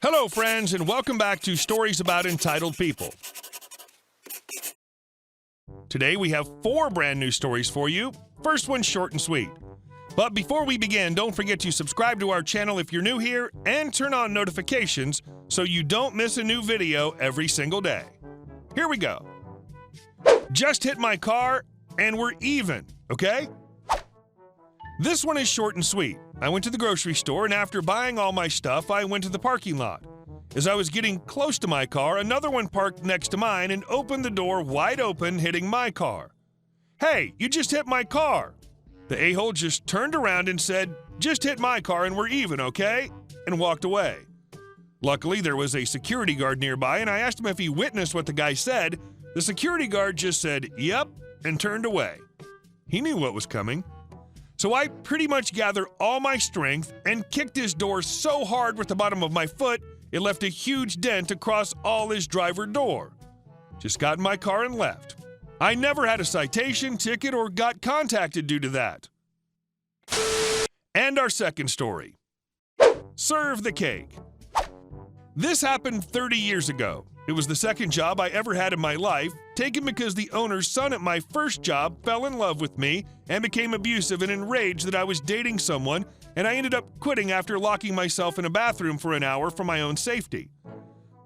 Hello, friends, and welcome back to Stories About Entitled People. Today we have 4 brand new stories for you. First one's short and sweet. But before we begin, don't forget to subscribe to our channel if you're new here and turn on notifications so you don't miss a new video every single day. Here we go. Just hit my car and we're even, okay? This one is short and sweet. I went to the grocery store and after buying all my stuff, I went to the parking lot. As I was getting close to my car, another one parked next to mine and opened the door wide open, hitting my car. "Hey, you just hit my car." The a-hole just turned around and said, "Just hit my car and we're even, okay?" and walked away. Luckily, there was a security guard nearby and I asked him if he witnessed what the guy said. The security guard just said, "Yep," and turned away. He knew what was coming. So I pretty much gathered all my strength and kicked his door so hard with the bottom of my foot, it left a huge dent across all his driver door. Just got in my car and left. I never had a citation, ticket, or got contacted due to that. And our second story. Serve the cake. This happened 30 years ago. It was the second job I ever had in my life, taken because the owner's son at my first job fell in love with me and became abusive and enraged that I was dating someone, and I ended up quitting after locking myself in a bathroom for an hour for my own safety.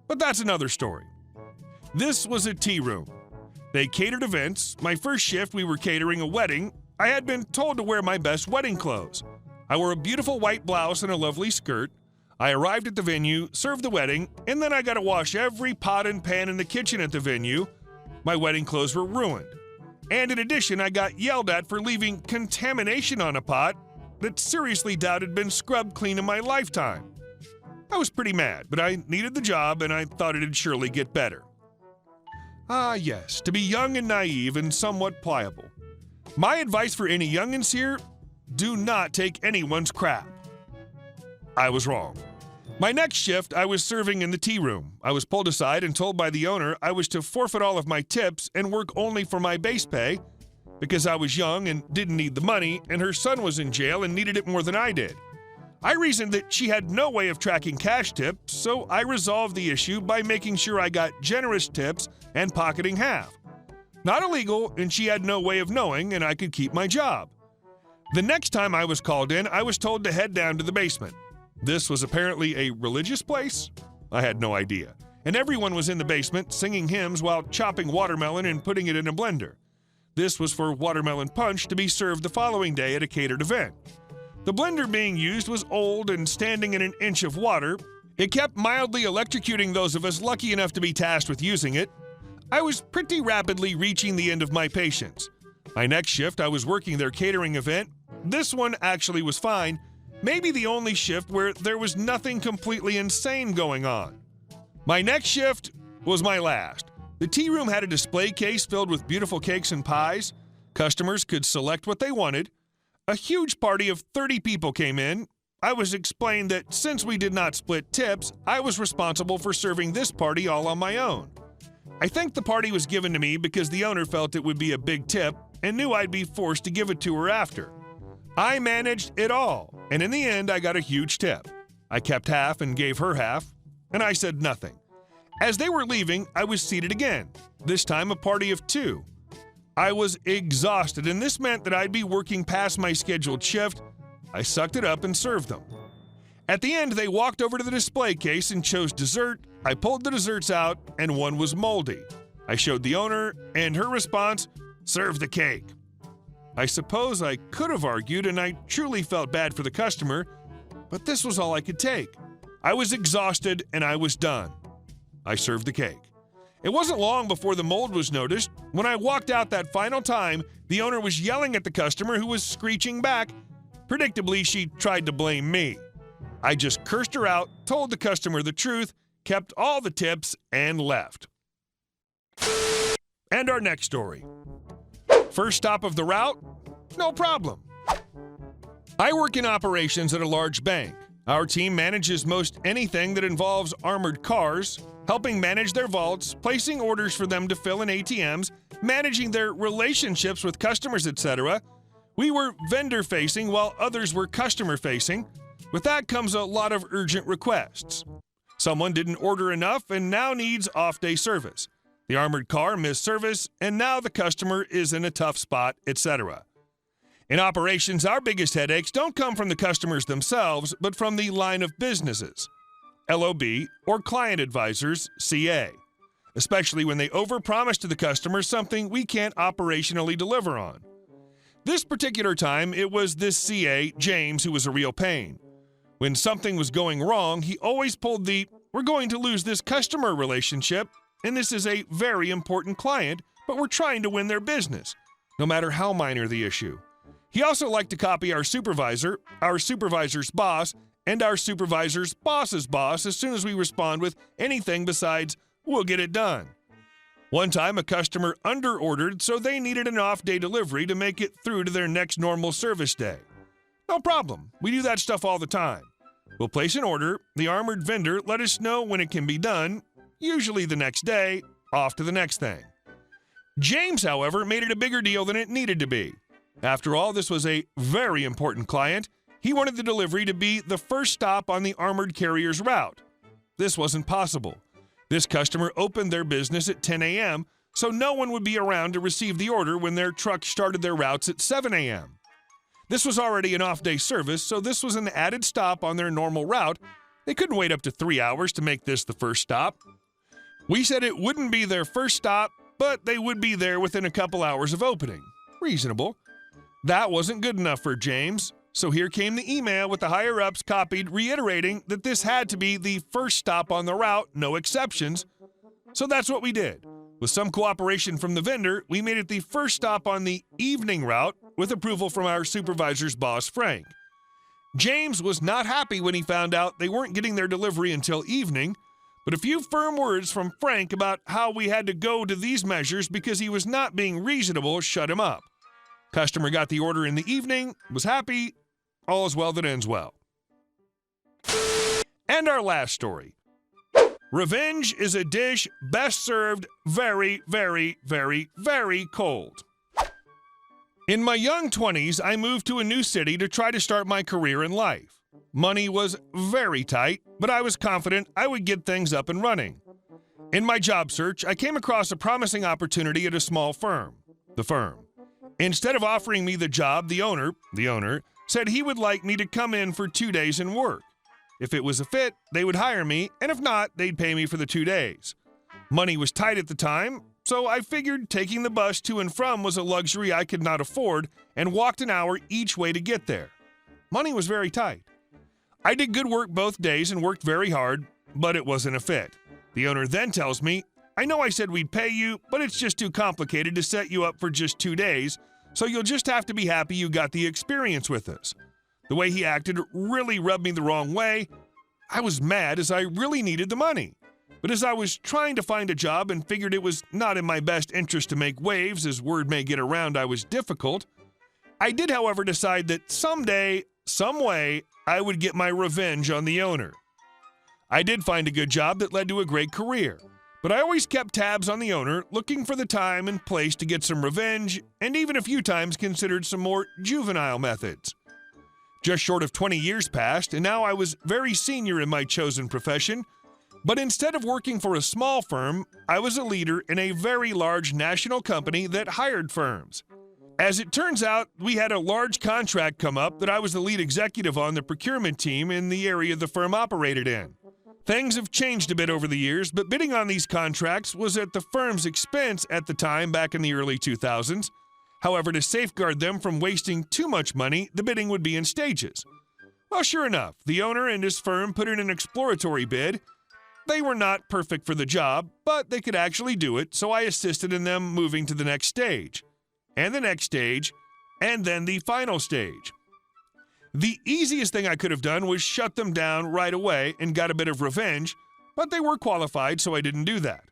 But that's another story. This was a tea room. They catered events. My first shift, we were catering a wedding. I had been told to wear my best wedding clothes. I wore a beautiful white blouse and a lovely skirt. I arrived at the venue, served the wedding, and then I got to wash every pot and pan in the kitchen at the venue. My wedding clothes were ruined. And in addition, I got yelled at for leaving contamination on a pot that seriously doubt had been scrubbed clean in my lifetime. I was pretty mad, but I needed the job and I thought it'd surely get better. Ah, yes, to be young and naive and somewhat pliable. My advice for any youngins here, do not take anyone's crap. I was wrong. My next shift, I was serving in the tea room. I was pulled aside and told by the owner I was to forfeit all of my tips and work only for my base pay because I was young and didn't need the money, and her son was in jail and needed it more than I did. I reasoned that she had no way of tracking cash tips, so I resolved the issue by making sure I got generous tips and pocketing half. Not illegal, and she had no way of knowing, and I could keep my job. The next time I was called in, I was told to head down to the basement. This was apparently a religious place? I had no idea. And everyone was in the basement singing hymns while chopping watermelon and putting it in a blender. This was for watermelon punch to be served the following day at a catered event. The blender being used was old and standing in an inch of water. It kept mildly electrocuting those of us lucky enough to be tasked with using it. I was pretty rapidly reaching the end of my patience. My next shift, I was working their catering event. This one actually was fine. Maybe the only shift where there was nothing completely insane going on. My next shift was my last. The tea room had a display case filled with beautiful cakes and pies. Customers could select what they wanted. A huge party of 30 people came in. I was explained that since we did not split tips, I was responsible for serving this party all on my own. I think the party was given to me because the owner felt it would be a big tip and knew I'd be forced to give it to her after. I managed it all, and in the end, I got a huge tip. I kept half and gave her half, and I said nothing. As they were leaving, I was seated again, this time a party of 2. I was exhausted, and this meant that I'd be working past my scheduled shift. I sucked it up and served them. At the end, they walked over to the display case and chose dessert. I pulled the desserts out, and one was moldy. I showed the owner, and her response, "Serve the cake." I suppose I could have argued, and I truly felt bad for the customer, but this was all I could take. I was exhausted, and I was done. I served the cake. It wasn't long before the mold was noticed. When I walked out that final time, the owner was yelling at the customer who was screeching back. Predictably, she tried to blame me. I just cursed her out, told the customer the truth, kept all the tips, and left. And our next story. First stop of the route? No problem. I work in operations at a large bank. Our team manages most anything that involves armored cars, helping manage their vaults, placing orders for them to fill in ATMs, managing their relationships with customers, etc. We were vendor-facing while others were customer-facing. With that comes a lot of urgent requests. Someone didn't order enough and now needs off-day service. The armored car missed service, and now the customer is in a tough spot, etc. In operations, our biggest headaches don't come from the customers themselves, but from the line of businesses, LOB, or client advisors, CA, especially when they overpromise to the customer something we can't operationally deliver on. This particular time, it was this CA, James, who was a real pain. When something was going wrong, he always pulled the, "we're going to lose this customer relationship, and this is a very important client, but we're trying to win their business," no matter how minor the issue. He also liked to copy our supervisor's boss, and our supervisor's boss's boss as soon as we respond with anything besides, "we'll get it done." One time, a customer under-ordered, so they needed an off-day delivery to make it through to their next normal service day. No problem. We do that stuff all the time. We'll place an order, the armored vendor let us know when it can be done, usually the next day, off to the next thing. James, however, made it a bigger deal than it needed to be. After all, this was a very important client. He wanted the delivery to be the first stop on the armored carrier's route. This wasn't possible. This customer opened their business at 10 a.m., so no one would be around to receive the order when their truck started their routes at 7 a.m. This was already an off-day service, so this was an added stop on their normal route. They couldn't wait up to 3 hours to make this the first stop. We said it wouldn't be their first stop, but they would be there within a couple hours of opening. Reasonable. That wasn't good enough for James, so here came the email with the higher-ups copied reiterating that this had to be the first stop on the route, no exceptions. So that's what we did. With some cooperation from the vendor, we made it the first stop on the evening route with approval from our supervisor's boss, Frank. James was not happy when he found out they weren't getting their delivery until evening, but a few firm words from Frank about how we had to go to these measures because he was not being reasonable shut him up. Customer got the order in the evening, was happy, all is well that ends well. And our last story. Revenge is a dish best served very, very, very, very cold. In my young 20s, I moved to a new city to try to start my career in life. Money was very tight, but I was confident I would get things up and running. In my job search, I came across a promising opportunity at a small firm. The firm. Instead of offering me the job, the owner said he would like me to come in for 2 days and work. If it was a fit, they would hire me, and if not, they'd pay me for the 2 days. Money was tight at the time, so I figured taking the bus to and from was a luxury I could not afford and walked an hour each way to get there. Money was very tight. I did good work both days and worked very hard, but it wasn't a fit. The owner then tells me, "I know I said we'd pay you, but it's just too complicated to set you up for just 2 days, so you'll just have to be happy you got the experience with us." The way he acted really rubbed me the wrong way. I was mad as I really needed the money. But as I was trying to find a job and figured it was not in my best interest to make waves as word may get around I was difficult, I did, however, decide that someday, some way, I would get my revenge on the owner. I did find a good job that led to a great career, but I always kept tabs on the owner, looking for the time and place to get some revenge, and even a few times considered some more juvenile methods. Just short of 20 years passed, and now I was very senior in my chosen profession, but instead of working for a small firm, I was a leader in a very large national company that hired firms. As it turns out, we had a large contract come up that I was the lead executive on the procurement team in the area the firm operated in. Things have changed a bit over the years, but bidding on these contracts was at the firm's expense at the time back in the early 2000s. However, to safeguard them from wasting too much money, the bidding would be in stages. Well, sure enough, the owner and his firm put in an exploratory bid. They were not perfect for the job, but they could actually do it, so I assisted in them moving to the next stage, and the next stage, and then the final stage. The easiest thing I could have done was shut them down right away and got a bit of revenge, but they were qualified, so I didn't do that.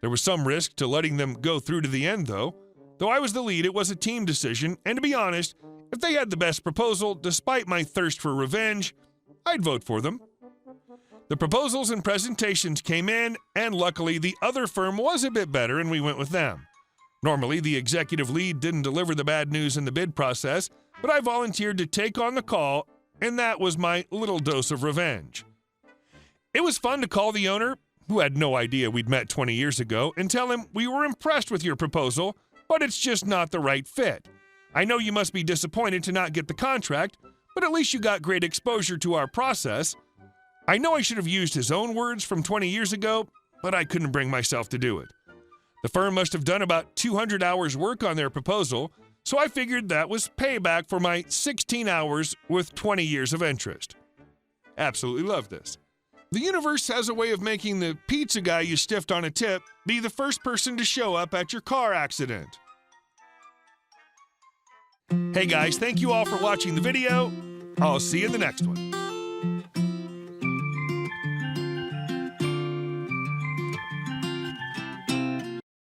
There was some risk to letting them go through to the end, though. Though I was the lead, it was a team decision, and to be honest, if they had the best proposal, despite my thirst for revenge, I'd vote for them. The proposals and presentations came in, and luckily the other firm was a bit better, and we went with them. Normally, the executive lead didn't deliver the bad news in the bid process, but I volunteered to take on the call, and that was my little dose of revenge. It was fun to call the owner, who had no idea we'd met 20 years ago, and tell him we were impressed with your proposal, but it's just not the right fit. I know you must be disappointed to not get the contract, but at least you got great exposure to our process. I know I should have used his own words from 20 years ago, but I couldn't bring myself to do it. The firm must have done about 200 hours work on their proposal, so I figured that was payback for my 16 hours with 20 years of interest. Absolutely love this. The universe has a way of making the pizza guy you stiffed on a tip be the first person to show up at your car accident. Hey guys, thank you all for watching the video. I'll see you in the next one.